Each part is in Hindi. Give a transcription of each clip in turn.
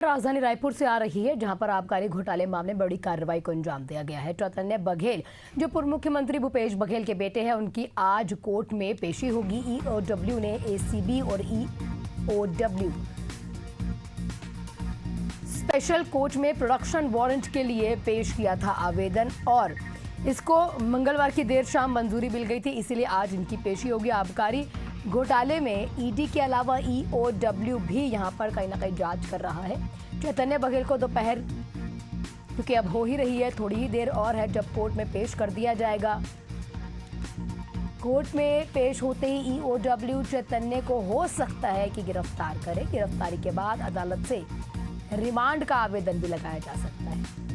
राजधानी रायपुर से आ रही है, जहां पर आबकारी घोटाले मामले में बड़ी कार्रवाई को अंजाम दिया गया है। चैतन्य बघेल जो पूर्व मुख्यमंत्री भूपेश बघेल के बेटे हैं, उनकी आज कोर्ट में पेशी होगी। ईओडब्ल्यू ने एसीबी और ईओडब्ल्यू स्पेशल कोर्ट में प्रोडक्शन वारंट के लिए पेश किया था आवेदन, और इसको मंगलवार की देर शाम मंजूरी मिल गई थी, इसीलिए आज इनकी पेशी होगी। आबकारी घोटाले में ईडी के अलावा ईओडब्ल्यू भी यहां पर कहीं ना कहीं जांच कर रहा है। चैतन्य बघेल को दोपहर, क्योंकि अब हो ही रही है, थोड़ी ही देर और है जब कोर्ट में पेश कर दिया जाएगा। कोर्ट में पेश होते ही ईओडब्ल्यू चैतन्य को हो सकता है कि गिरफ्तार करे। गिरफ्तारी के बाद अदालत से रिमांड का आवेदन भी लगाया जा सकता है।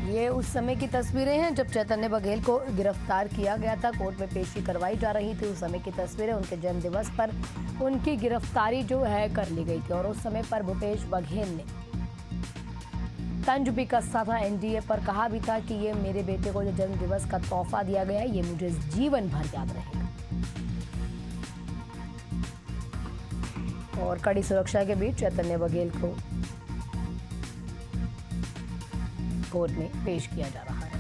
ये उस समय की तस्वीरें हैं जब चैतन्य बघेल को गिरफ्तार किया गया था, कोर्ट में पेशी करवाई जा रही थी। उस समय की तस्वीरें, उनके जन्म दिवस पर उनकी गिरफ्तारी जो है कर ली गई थी, और उस समय पर भूपेश बघेल ने तंज भी कसा था एनडीए पर, कहा भी था कि ये मेरे बेटे को जो जन्म दिवस का तोहफा दिया गया है, ये मुझे जीवन भर याद रहेगा। और कड़ी सुरक्षा के बीच चैतन्य बघेल को कोर्ट में पेश किया जा रहा है।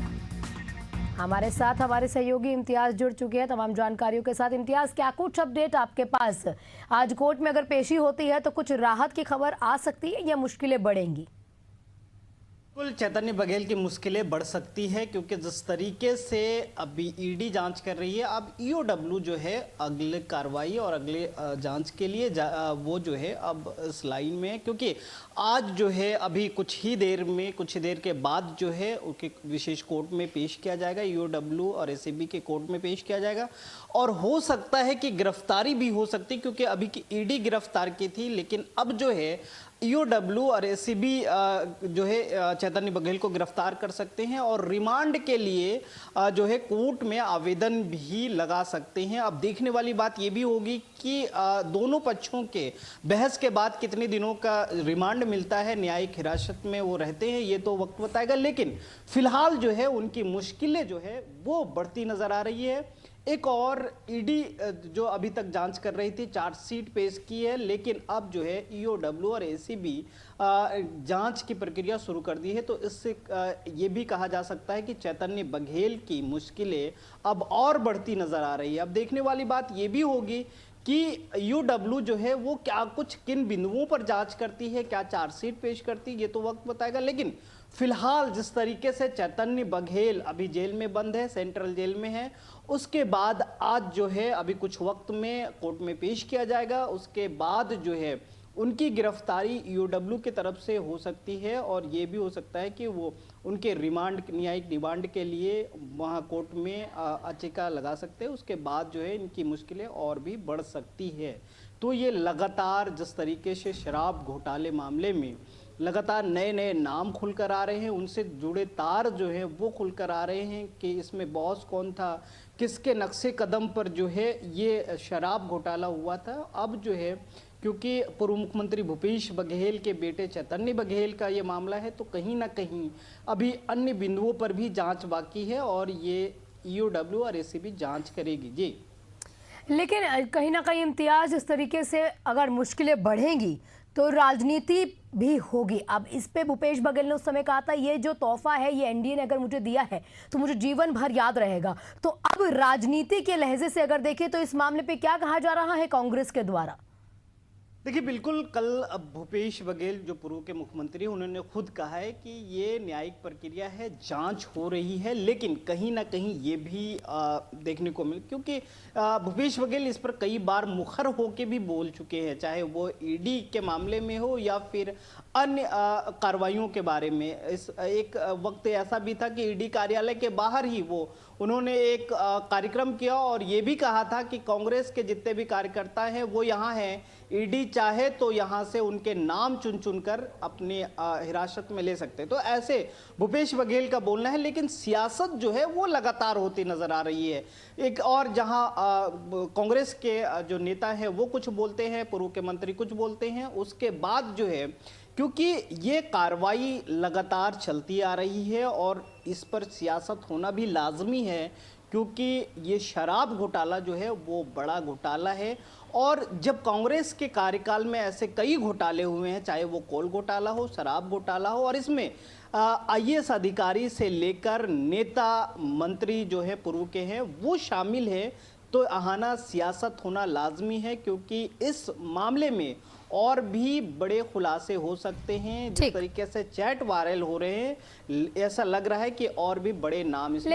हमारे साथ हमारे सहयोगी इम्तियाज जुड़ चुके हैं तमाम जानकारियों के साथ। इम्तियाज, क्या कुछ अपडेट आपके पास? आज कोर्ट में अगर पेशी होती है तो कुछ राहत की खबर आ सकती है या मुश्किलें बढ़ेंगी? बिल्कुल, चैतन्य बघेल की मुश्किलें बढ़ सकती है, क्योंकि जिस तरीके से अभी ईडी जांच कर रही है, अब ईओडब्ल्यू जो है अगले कार्रवाई और अगले जांच के लिए वो जो है अब इस लाइन में है। क्योंकि आज जो है अभी कुछ ही देर के बाद जो है उनके विशेष कोर्ट में पेश किया जाएगा, ईओडब्ल्यू और एसीबी के कोर्ट में पेश किया जाएगा, और हो सकता है कि गिरफ्तारी भी हो सकती है, क्योंकि अभी की ईडी गिरफ्तार की थी, लेकिन अब जो है ईओडब्ल्यू और एसीबी जो है चैतन्य बघेल को गिरफ्तार कर सकते हैं और रिमांड के लिए जो है कोर्ट में आवेदन भी लगा सकते हैं। अब देखने वाली बात ये भी होगी कि दोनों पक्षों के बहस के बाद कितने दिनों का रिमांड मिलता है, न्यायिक हिरासत में वो रहते हैं, ये तो वक्त बताएगा। लेकिन फिलहाल जो है उनकी मुश्किलें जो है वो बढ़ती नजर आ रही है। एक और ईडी जो अभी तक जांच कर रही थी, चार्जशीट पेश की है, लेकिन अब जो है ईओडब्ल्यू और एसीबी जांच की प्रक्रिया शुरू कर दी है। तो इससे ये भी कहा जा सकता है कि चैतन्य बघेल की मुश्किलें अब और बढ़ती नजर आ रही है। अब देखने वाली बात ये भी होगी कि ईओडब्ल्यू जो है वो क्या कुछ किन बिंदुओं पर जांच करती है, क्या चार्जशीट पेश करती है, ये तो वक्त बताएगा। लेकिन फिलहाल जिस तरीके से चैतन्य बघेल अभी जेल में बंद है, सेंट्रल जेल में है, उसके बाद आज जो है अभी कुछ वक्त में कोर्ट में पेश किया जाएगा। उसके बाद जो है उनकी गिरफ्तारी ईओडब्ल्यू की तरफ से हो सकती है, और ये भी हो सकता है कि वो उनके रिमांड, न्यायिक रिमांड के लिए वहाँ कोर्ट में याचिका लगा सकते हैं। उसके बाद जो है इनकी मुश्किलें और भी बढ़ सकती है। तो ये लगातार जिस तरीके से शराब घोटाले मामले में लगातार नए नए नाम खुलकर आ रहे हैं, उनसे जुड़े तार जो है वो खुलकर आ रहे हैं कि इसमें बॉस कौन था, किसके नक्शे कदम पर जो है ये शराब घोटाला हुआ था। अब जो है क्योंकि पूर्व मुख्यमंत्री भूपेश बघेल के बेटे चैतन्य बघेल का ये मामला है, तो कहीं ना कहीं अभी अन्य बिंदुओं पर भी जांच बाकी है, और ये ईओडब्ल्यू और एसीबी जांच करेगी जी। लेकिन कहीं ना कहीं इम्तियाज, इस तरीके से अगर मुश्किलें बढ़ेंगी तो राजनीति भी होगी। अब इस पे भूपेश बघेल ने उस समय कहा था, ये जो तोहफा है ये एनडीए ने अगर मुझे दिया है तो मुझे जीवन भर याद रहेगा। तो अब राजनीति के लहजे से अगर देखें तो इस मामले पे क्या कहा जा रहा है कांग्रेस के द्वारा? देखिए, बिल्कुल कल भूपेश बघेल जो पूर्व के मुख्यमंत्री, उन्होंने खुद कहा है कि ये न्यायिक प्रक्रिया है, जांच हो रही है, लेकिन कहीं ना कहीं ये भी देखने को मिल, क्योंकि भूपेश बघेल इस पर कई बार मुखर होके भी बोल चुके हैं, चाहे वो ईडी के मामले में हो या फिर अन्य कार्रवाइयों के बारे में। इस एक वक्त ऐसा भी था कि ईडी कार्यालय के बाहर ही उन्होंने एक कार्यक्रम किया और ये भी कहा था कि कांग्रेस के जितने भी कार्यकर्ता हैं वो यहाँ हैं, ईडी चाहे तो यहाँ से उनके नाम चुन चुनकर अपनी हिरासत में ले सकते। तो ऐसे भूपेश बघेल का बोलना है, लेकिन सियासत जो है वो लगातार होती नजर आ रही है। एक और जहाँ कांग्रेस के जो नेता हैं वो कुछ बोलते हैं, पूर्व के मंत्री कुछ बोलते हैं, उसके बाद जो है क्योंकि ये कार्रवाई लगातार चलती आ रही है और इस पर सियासत होना भी लाजमी है, क्योंकि ये शराब घोटाला जो है वो बड़ा घोटाला है। और जब कांग्रेस के कार्यकाल में ऐसे कई घोटाले हुए हैं, चाहे वो कोल घोटाला हो, शराब घोटाला हो, और इसमें आईएएस अधिकारी से लेकर नेता मंत्री जो है पूर्व के हैं वो शामिल है, तो आहाना सियासत होना लाजमी है, क्योंकि इस मामले में और भी बड़े खुलासे हो सकते हैं। जिस तरीके से चैट वायरल हो रहे हैं, ऐसा लग रहा है कि और भी बड़े नाम इसमें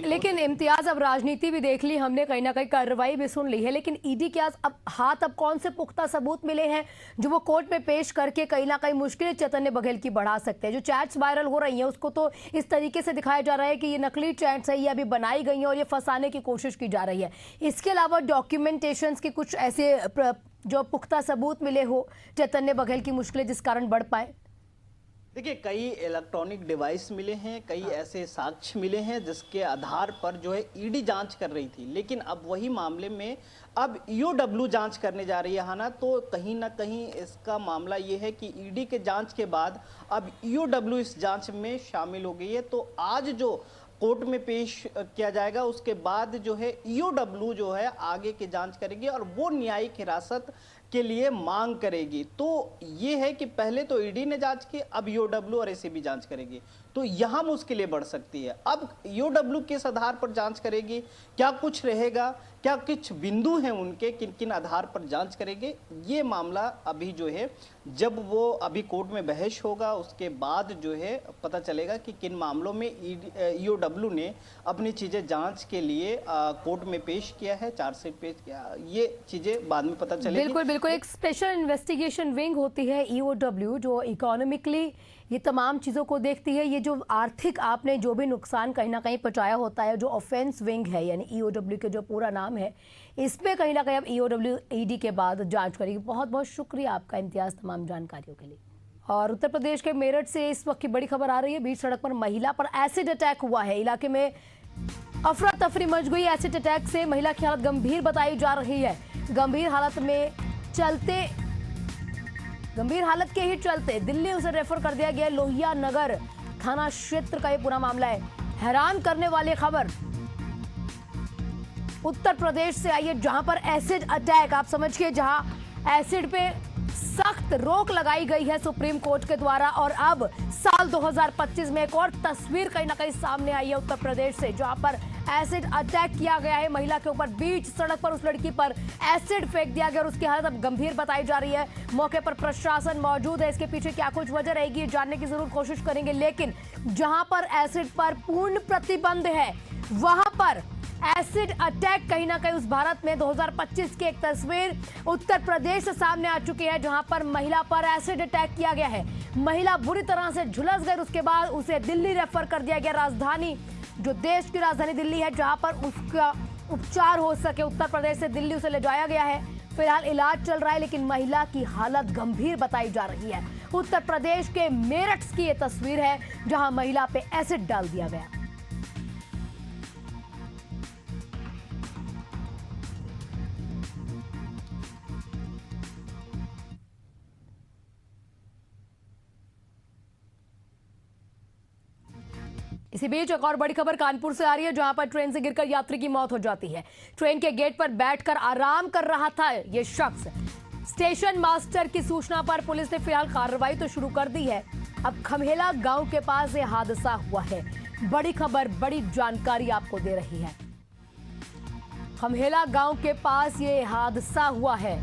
लेकिन इम्तियाज, अब राजनीति भी देख ली हमने, कहीं ना कहीं कार्रवाई भी सुन ली है, लेकिन ईडी के अब कौन से पुख्ता सबूत मिले हैं जो वो कोर्ट में पेश करके कहीं ना कहीं मुश्किलें चैतन्य बघेल की बढ़ा सकते हैं। जो चैट्स वायरल हो रही हैं उसको तो इस तरीके से दिखाया जा रहा है कि ये नकली चैट्स है, ये अभी बनाई गई हैं और ये फंसाने की कोशिश की जा रही है। इसके अलावा डॉक्यूमेंटेशंस के कुछ ऐसे जो पुख्ता सबूत मिले हो चैतन्य बघेल की मुश्किलें जिस कारण बढ़ पाए? देखिए, कई इलेक्ट्रॉनिक डिवाइस मिले हैं, कई ऐसे साक्ष्य मिले हैं जिसके आधार पर जो है ईडी जांच कर रही थी, लेकिन अब वही मामले में अब ईओडब्ल्यू जांच करने जा रही है हाना। तो कहीं ना कहीं इसका मामला ये है कि ईडी के जांच के बाद अब ईओडब्ल्यू इस जांच में शामिल हो गई है। तो आज जो कोर्ट में पेश किया जाएगा, उसके बाद जो है ईओडब्ल्यू जो है आगे की जांच करेगी और वो न्यायिक हिरासत के लिए मांग करेगी। तो ये है कि पहले तो ईडी ने जांच की, अब ईओडब्ल्यू और एसीबी जांच करेगी, तो यहाँ मुश्किलें बढ़ सकती है। अब ईओडब्ल्यू किस आधार पर जांच करेगी, क्या कुछ रहेगा, क्या कुछ बिंदु हैं उनके, किन किन आधार पर जांच करेंगे, ये मामला अभी जो है जब वो अभी कोर्ट में बहस होगा उसके बाद जो है पता चलेगा कि किन मामलों में ईओडब्ल्यू ने अपनी चीज़ें जांच के लिए कोर्ट में पेश किया है, चार्जशीट पेश किया, ये चीज़ें बाद में पता चलेगी। बिल्कुल बिल्कुल, एक स्पेशल इन्वेस्टिगेशन विंग होती है ईओडब्ल्यू जो इकोनॉमिकली ये तमाम चीज़ों को देखती है। ये जो आर्थिक आपने जो भी नुकसान कहीं ना कहीं पहुंचाया होता है, जो ऑफेंस विंग है यानी ईओडब्ल्यू के जो पूरा नाम है, इसमें कहीं ना कहीं अब ईओडब्ल्यू ईडी के बाद जांच करेगी। बहुत बहुत शुक्रिया आपका इम्तियाज तमाम जानकारियों के लिए। और उत्तर प्रदेश के मेरठ से इस वक्त की बड़ी खबर आ रही है। बीच सड़क पर महिला पर एसिड अटैक हुआ है, इलाके में अफरा तफरी मच गई। एसिड अटैक से महिला की हालत गंभीर बताई जा रही है। गंभीर हालत के ही चलते दिल्ली उसे रेफर कर दिया गया। लोहिया नगर थाना क्षेत्र का ये पूरा मामला है। हैरान करने वाली खबर उत्तर प्रदेश से आई है, जहां पर एसिड अटैक, आप समझिए, जहां एसिड पे सख्त रोक लगाई गई है सुप्रीम कोर्ट के द्वारा। और अब साल 2025 में एक और तस्वीर कहीं ना कहीं सामने आई है उत्तर प्रदेश से, जहां पर एसिड अटैक किया गया है महिला के ऊपर। बीच सड़क पर उस लड़की पर एसिड फेंक दिया गया और उसकी हालत अब गंभीर बताई जा रही है। मौके पर प्रशासन मौजूद है, इसके पीछे क्या कुछ वजह रहेगी ये जानने की जरूर कोशिश करेंगे। लेकिन जहां पर एसिड पर पूर्ण प्रतिबंध है, वहां पर एसिड अटैक कहीं ना कहीं उस भारत में 2025 की एक तस्वीर उत्तर प्रदेश से सामने आ चुकी है, जहां पर महिला पर एसिड अटैक किया गया है। महिला बुरी तरह से झुलस गई, उसके बाद उसे दिल्ली रेफर कर दिया गया। राजधानी, जो देश की राजधानी दिल्ली है, जहां पर उसका उपचार हो सके, उत्तर प्रदेश से दिल्ली उसे ले जाया गया है। फिलहाल इलाज चल रहा है, लेकिन महिला की हालत गंभीर बताई जा रही है। उत्तर प्रदेश के मेरठ की ये तस्वीर है, जहां महिला पे एसिड डाल दिया गया। इसी बीच एक और बड़ी खबर कानपुर से आ रही है, जहां पर ट्रेन से गिरकर यात्री की मौत हो जाती है। ट्रेन के गेट पर बैठकर आराम कर रहा था ये शख्स। स्टेशन मास्टर की सूचना पर पुलिस ने फिलहाल कार्रवाई तो शुरू कर दी है। अब खमेला गांव के पास ये हादसा हुआ है। बड़ी खबर, बड़ी जानकारी आपको दे रही है। खमेला गांव के पास ये हादसा हुआ है।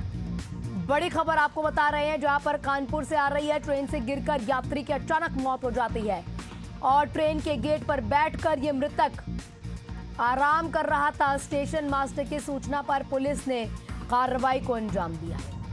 बड़ी खबर आपको बता रहे हैं, जहां पर कानपुर से आ रही है, ट्रेन से गिरकर यात्री की अचानक मौत हो जाती है और ट्रेन के गेट पर बैठकर ये मृतक आराम कर रहा था। स्टेशन मास्टर की सूचना पर पुलिस ने कार्रवाई को अंजाम दिया है।